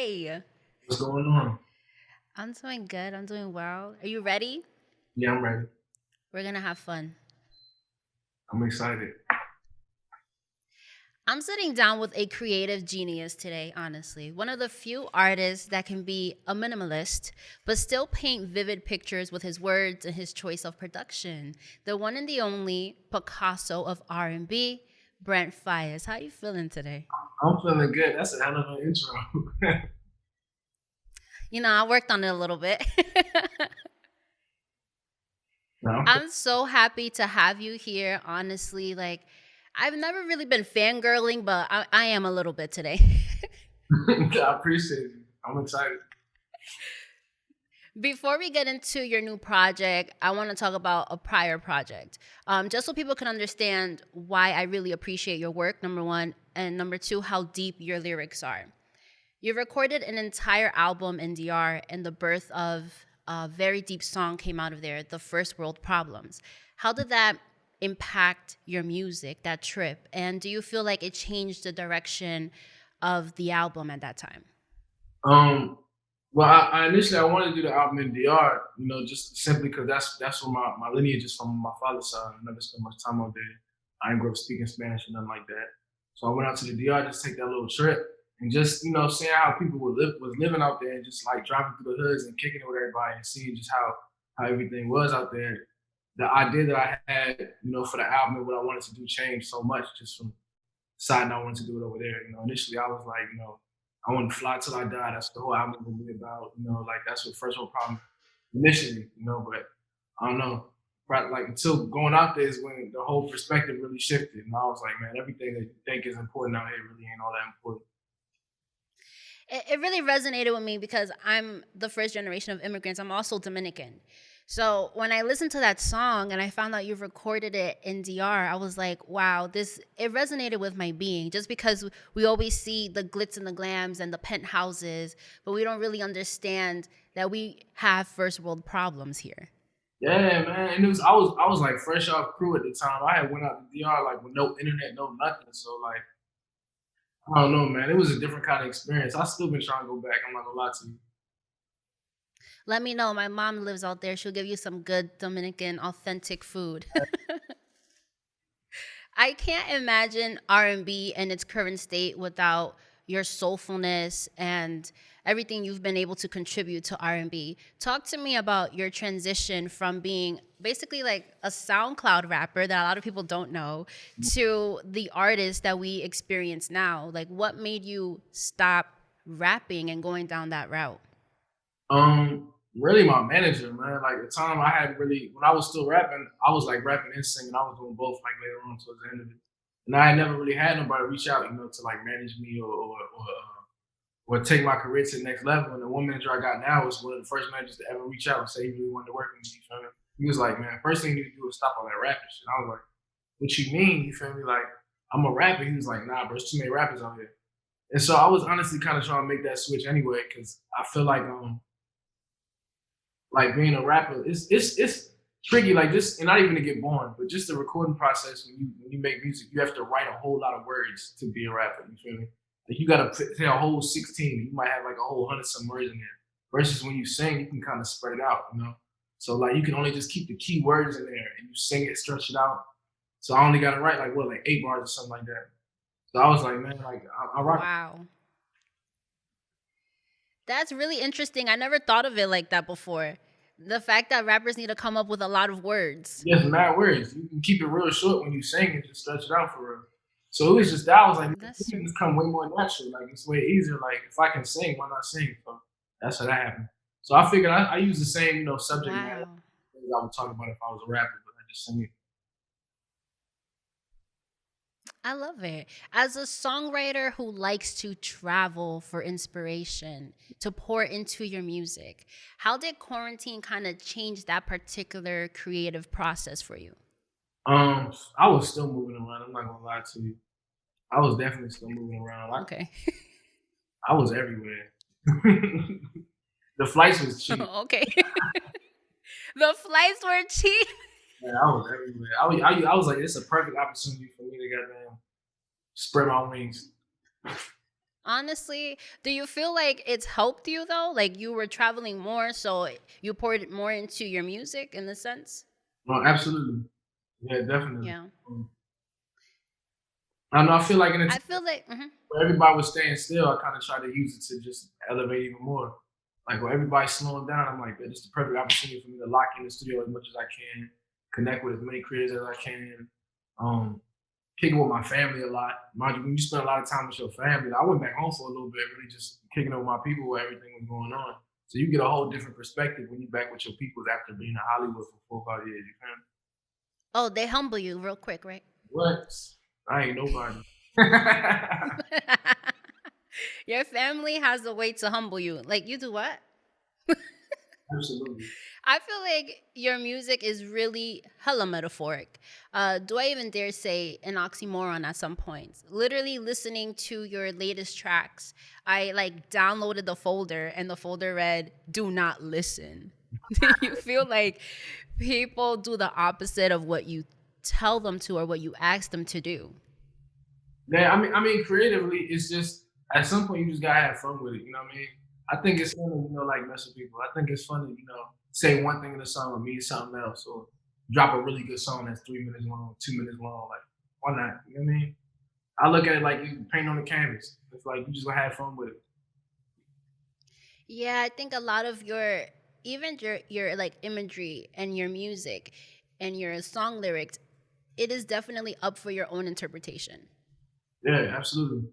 Hi. What's going on? I'm doing good. I'm doing well. Are you ready? Yeah, I'm ready. We're going to have fun. I'm excited. I'm sitting down with a creative genius today, honestly. One of the few artists that can be a minimalist, but still paint vivid pictures with his words and his choice of production. The one and the only Picasso of R&B, Brent Faiyaz. How you feeling today? I'm feeling good. That's a hell of an intro. I worked on it a little bit. No, I'm I'm so happy to have you here, honestly. Like, I've never really been fangirling, but I am a little bit today. I appreciate you. I'm excited. Before we get into your new project, I want to talk about a prior project. Just so people can understand why I really appreciate your work, number one, and number two, how deep your lyrics are. You recorded an entire album in DR, and the birth of a very deep song came out of there, The First World Problems. How did that impact your music, that trip? And do you feel like it changed the direction of the album at that time? Um, well, I initially I wanted to do the album in DR, just simply because that's where my lineage is from my father's side. I never spent much time out there. I didn't grow up speaking Spanish or nothing like that. So I went out to the DR just to take that little trip and just seeing how people was living out there and just like driving through the hoods and kicking it with everybody and seeing just how everything was out there. The idea that I had, for the album and what I wanted to do changed so much just from deciding I wanted to do it over there. Initially I was like, I want to fly till I die. That's the whole album will be about. Like that's what first world problem initially. But I don't know. Right, like until going out there is when the whole perspective really shifted, and I was like, man, everything that you think is important out here really ain't all that important. It really resonated with me because I'm the first generation of immigrants. I'm also Dominican. So when I listened to that song and I found out you recorded it in DR, I was like, wow, this it resonated with my being. Just because we always see the glitz and the glams and the penthouses, but we don't really understand that we have first world problems here. Yeah, man. And I was like fresh off crew at the time. I had went out to DR like with no internet, no nothing. So like I don't know, man. It was a different kind of experience. I still been trying to go back. I'm not gonna lie to you. Let me know. My mom lives out there. She'll give you some good Dominican authentic food. I can't imagine R&B in its current state without your soulfulness and everything you've been able to contribute to R&B. Talk to me about your transition from being basically like a SoundCloud rapper that a lot of people don't know to the artist that we experience now. Like what made you stop rapping and going down that route? Really my manager, man. Like the time I had really when I was still rapping, I was like rapping and singing. I was doing both like later on towards the end of it. And I had never really had nobody reach out, to like manage me or take my career to the next level. And the one manager I got now was one of the first managers to ever reach out and say he really wanted to work with me. You feel me? He was like, man, first thing you need to do is stop all that rapping shit. I was like, what you mean? You feel me? Like, I'm a rapper. He was like, nah, bro, there's too many rappers out here. And so I was honestly kind of trying to make that switch anyway, because I feel like being a rapper, it's tricky. Like just and not even to get born, but just the recording process when you make music, you have to write a whole lot of words to be a rapper. You feel me? Like you gotta say a whole 16. You might have like a whole hundred some words in there. Versus when you sing, you can kind of spread it out. So like you can only just keep the key words in there and you sing it, stretch it out. So I only gotta write like what, like 8 bars or something like that. So I was like, man, like I rock. Wow. That's really interesting. I never thought of it like that before. The fact that rappers need to come up with a lot of words. Yes, mad words. You can keep it real short when you sing and just stretch it out for real. So it was just that I was like, man, That's this can true. just come way more natural. Like it's way easier. Like if I can sing, why not sing? So that's how that happened. So I figured I use the same, subject matter Wow. things I would talk about if I was a rapper, but I just sing it. I love it. As a songwriter who likes to travel for inspiration, to pour into your music, how did quarantine kind of change that particular creative process for you? I was still moving around. I'm not gonna lie to you. I was definitely still moving around. Okay. I was everywhere. The flights was cheap. Okay. The flights were cheap. Man, I was everywhere. I was like, it's a perfect opportunity for me to get spread my wings. Honestly, do you feel like it's helped you though? Like you were traveling more, so you poured more into your music in the sense? Well, absolutely. Yeah, definitely. Yeah. Um, I know. I feel like in a I time feel like mhm. where everybody was staying still, I kind of try to use it to just elevate even more. Like when everybody's slowing down, I'm like, "Man, this is the perfect opportunity for me to lock in the studio as much as I can, connect with as many creators as I can, um, kicking with my family a lot. Mind you, when you spend a lot of time with your family, I went back home for a little bit, really just kicking it with my people where everything was going on. So you get a whole different perspective when you're back with your people after being in Hollywood for 4 or 5 years. You feel me? Oh, they humble you real quick, right? What? I ain't nobody. Your family has a way to humble you. Like you do what? Absolutely. I feel like your music is really hella metaphoric. Do I even dare say an oxymoron at some points? Literally listening to your latest tracks, I like downloaded the folder and the folder read, "Do not listen." Do you feel like people do the opposite of what you tell them to or what you ask them to do? Yeah, I mean, creatively, it's just at some point you just gotta have fun with it. You know what I mean? I think it's funny, like mess with people. I think it's funny, say one thing in a song and mean something else, or drop a really good song that's 3 minutes long, 2 minutes long. Like, why not? You know what I mean? I look at it like you paint on the canvas. It's like you just gonna have fun with it. Yeah, I think a lot of your even your like imagery and your music and your song lyrics, it is definitely up for your own interpretation. Yeah, absolutely.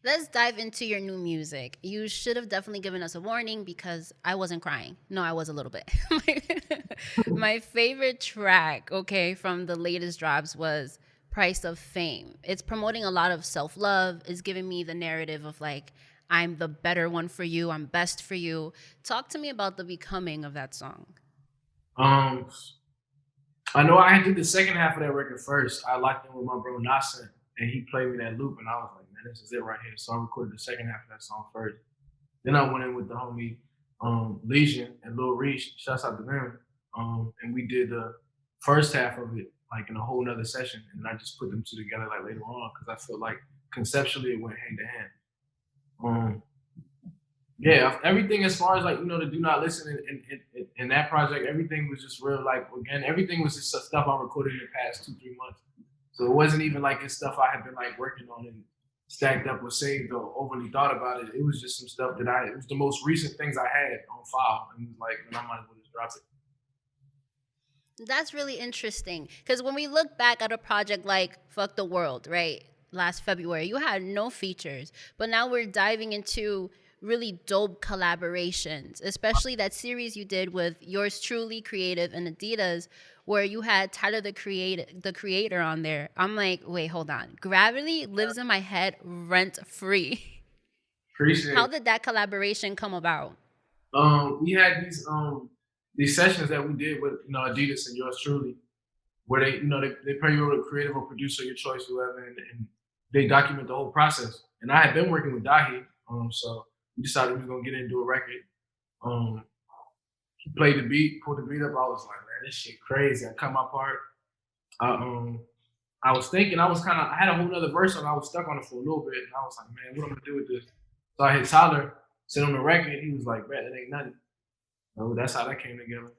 Let's dive into your new music. You should have definitely given us a warning because I wasn't crying. No, I was a little bit. My favorite track, okay, from the latest drops was Price of Fame. It's promoting a lot of self love, it's giving me the narrative of like, I'm the better one for you, I'm best for you. Talk to me about the becoming of that song. Um, I know I did the second half of that record first. I locked in with my bro Nasser, and he played me that loop, and I was like, man, this is it right here. So I recorded the second half of that song first. Then I went in with the homie Legion and Lil Reach. Shouts out to them. And we did the first half of it like in a whole nother session, and I just put them two together like later on because I felt like conceptually it went hand to hand. Um, yeah, everything as far as like the Do Not Listen in that project, everything was just real. Like again, everything was just stuff I recorded in the past 2 3 months. So it wasn't even like it's stuff I had been like working on and stacked up or saved or overly thought about it. It was just some stuff that it was the most recent things I had on file, and like, and I might as well just drop it. That's really interesting because when we look back at a project like Fuck the World, right? Last February, you had no features, but now we're diving into really dope collaborations, especially that series you did with yours truly creative and Adidas where you had Tyler the creator on there. I'm like, wait, hold on. Gravity lives in my head rent free. Appreciate How it. did that collaboration come about? We had these sessions that we did with Adidas and yours truly, where they pair you with a creative or producer, your choice, whoever, and they document the whole process. And I had been working with Dahi, so we decided we was gonna get into a record. Um, he played the beat, pulled the beat up. I was like, man, this shit crazy. I cut my part. I I was thinking I had a whole other verse and I was stuck on it for a little bit. And I was like, man, what am I gonna do with this? So I hit Tyler, sent him the record, and he was like, man, it ain't nothing. So that's how that came together.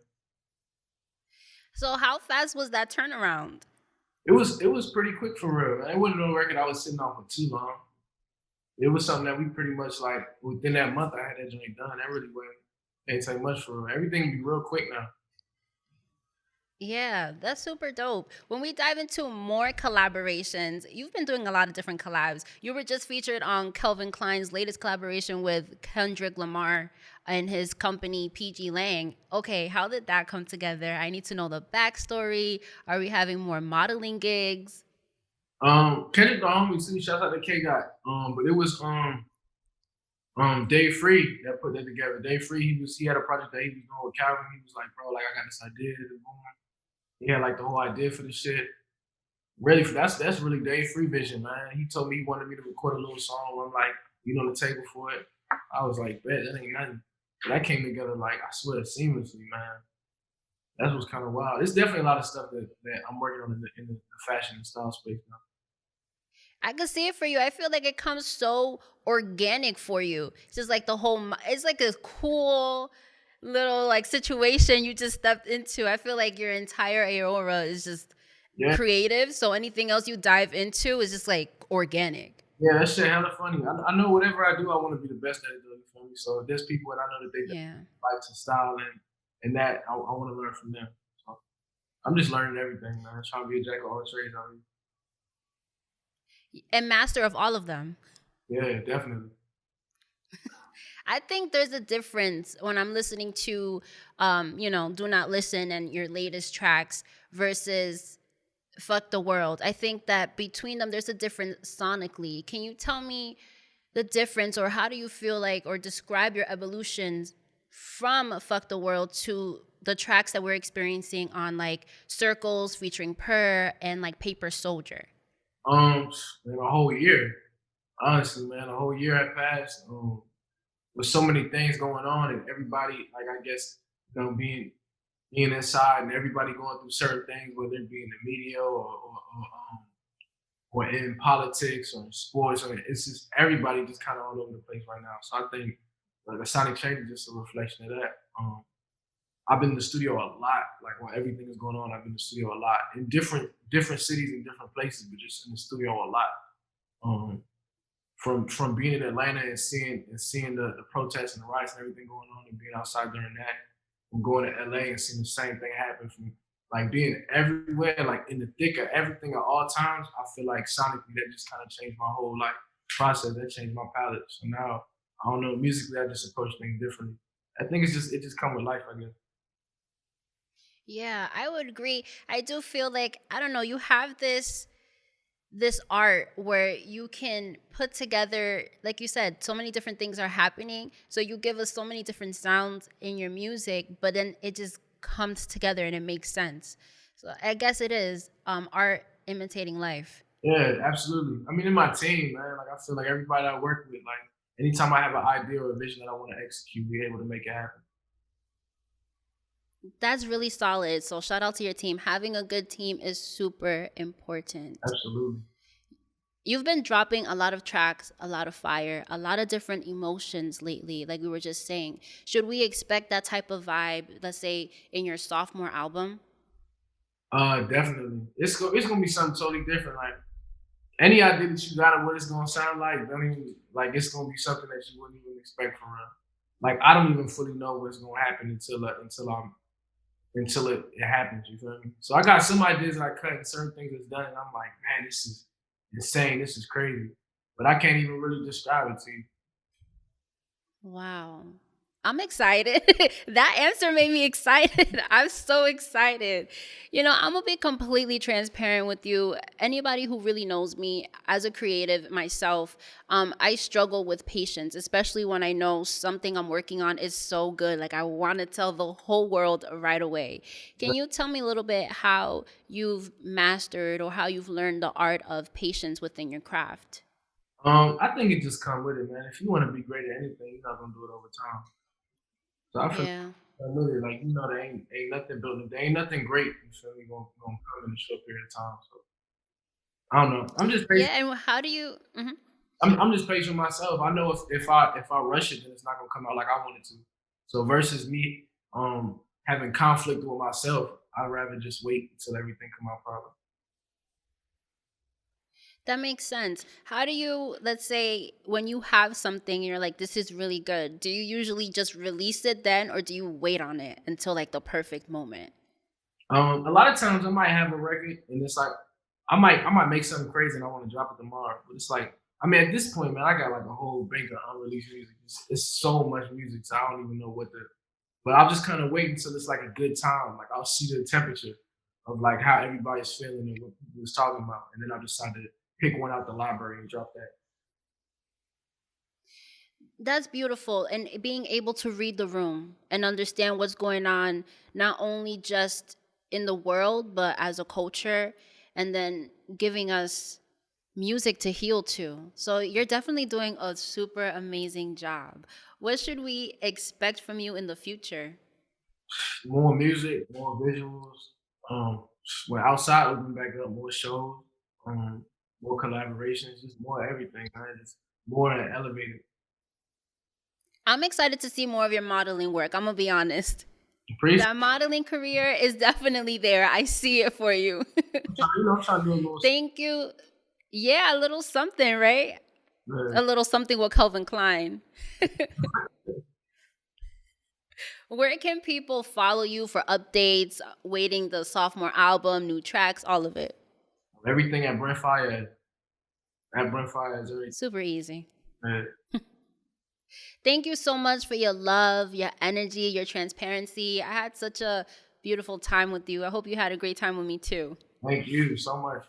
So how fast was that turnaround? It was pretty quick for real. Man. It wasn't no record I was sitting on for too long. It was something that we pretty much like within that month I had that joint done. That really wasn't ain't take much for real. Everything be real quick now. Yeah, that's super dope. When we dive into more collaborations, you've been doing a lot of different collabs. You were just featured on Kelvin Klein's latest collaboration with Kendrick Lamar and his company PG Lang. Okay, how did that come together? I need to know the backstory. Are we having more modeling gigs? Kendrick the homie too. Shout out to K Dot. But it was Dave Free that put that together. Dave Free, he had a project that he was doing with Calvin. He was like, bro, like I got this idea. He had like the whole idea for the shit. Really, that's really Dave Free vision, man. He told me he wanted me to record a little song. I'm like, on the table for it. I was like, bet that ain't nothing. But that came together like I swear seamlessly, man. That was kind of wild. There's definitely a lot of stuff that I'm working on in the fashion and style space now. I could see it for you. I feel like it comes so organic for you. It's just like the whole, it's like a cool little like situation you just stepped into. I feel like your entire aura is just Yeah, creative. So anything else you dive into is just like organic. yeah, that shit hella funny. I know whatever I do, I want to be the best at it. Though, you feel me? So if there's people that I know that they Yeah. like to style and that I want to learn from them. So I'm just learning everything, man. Trying to be a jack of all trades out And master of all of them. here. Yeah, definitely. I think there's a difference when I'm listening to, Do Not Listen and your latest tracks versus Fuck the World. I think that between them, there's a difference sonically. Can you tell me the difference, or how do you feel like, or describe your evolutions from Fuck the World to the tracks that we're experiencing on like Circles featuring Purr and like Paper Soldier? Man, a whole year. Honestly, man, a whole year had passed. With so many things going on and everybody, like I guess, being inside and everybody going through certain things, whether it be in the media or in politics or in sports. I mean, it's just everybody just kind of all over the place right now. So I think like the sonic change is just a reflection of that. I've been in the studio a lot, like while everything is going on. I've been in the studio a lot in different cities and different places, but just in the studio a lot. Um, from being in Atlanta and seeing the protests and the riots and everything going on and being outside during that, from going to LA and seeing the same thing happen, from like being everywhere, like in the thick of everything at all times, I feel like sonically that just kind of changed my whole like process. That changed my palette. So now I don't know, musically I just approach things differently. I think it just come with life, I guess. Yeah, I would agree. I do feel like, I don't know, you have this art where you can put together, like you said, so many different things are happening, so you give us so many different sounds in your music, but then it just comes together and it makes sense. So I guess it is art imitating life. Yeah, absolutely. I mean, in my team, man, like I feel like everybody I work with, like anytime I have an idea or a vision that I want to execute, we're able to make it happen. That's really solid. So shout out to your team. Having a good team is super important. Absolutely. You've been dropping a lot of tracks, a lot of fire, a lot of different emotions lately, like we were just saying. Should we expect that type of vibe, let's say, in your sophomore album? Definitely. It's gonna be something totally different. Like any idea that you got of what it's gonna sound like, don't even like it's gonna be something that you wouldn't even expect from real. Like I don't even fully know what's gonna happen until it happens. You feel me? So I got some ideas that I cut and certain things that's done, and I'm like, man, this is insane. This is crazy. But I can't even really describe it to you. Wow. I'm excited. That answer made me excited. I'm so excited. I'm gonna be completely transparent with you. Anybody who really knows me as a creative myself, I struggle with patience, especially when I know something I'm working on is so good. Like I want to tell the whole world right away. Can you tell me a little bit how you've mastered or how you've learned the art of patience within your craft? I think it just come with it, man. If you want to be great at anything, you're not gonna do it over time. So I feel Yeah. familiar, like there ain't nothing built. There ain't nothing great. You feel me? Gonna come in a short period of time. So I don't know. I'm just patient. Yeah, and how do you mhm. I'm just patient with myself. I know if I rush it, then it's not gonna come out like I want it to. So versus me having conflict with myself, I'd rather just wait until everything come out proper. That makes sense. How do you, let's say, when you have something and you're like, this is really good, do you usually just release it then, or do you wait on it until like the perfect moment? A lot of times I might have a record and it's like I might make something crazy and I want to drop it tomorrow. But it's like I mean at this point, man, I got like a whole bank of unreleased music. It's so much music, so I don't even know what to. But I'll just kind of wait until it's like a good time. Like I'll see the temperature of like how everybody's feeling and what people was talking about, and then I'll decide to pick one out the library and drop that. That's beautiful. And being able to read the room and understand what's going on, not only just in the world, but as a culture, and then giving us music to heal to. So you're definitely doing a super amazing job. What should we expect from you in the future? More music, more visuals. Um, when outside, open back up more shows. Um, more collaborations, just more everything, man. Just more elevated. I'm excited to see more of your modeling work. I'm gonna be honest. Appreciate. That modeling career is definitely there. I see it for you. I'm trying to do a little. Thank you. Yeah, a little something, right? A little something with Calvin Klein. Where can people follow you for updates, waiting the sophomore album, new tracks, all of it? Everything at Brent Faiyaz. At Brent Faiyaz, everything. Super easy. Yeah. Thank you so much for your love, your energy, your transparency. I had such a beautiful time with you. I hope you had a great time with me too. Thank you so much.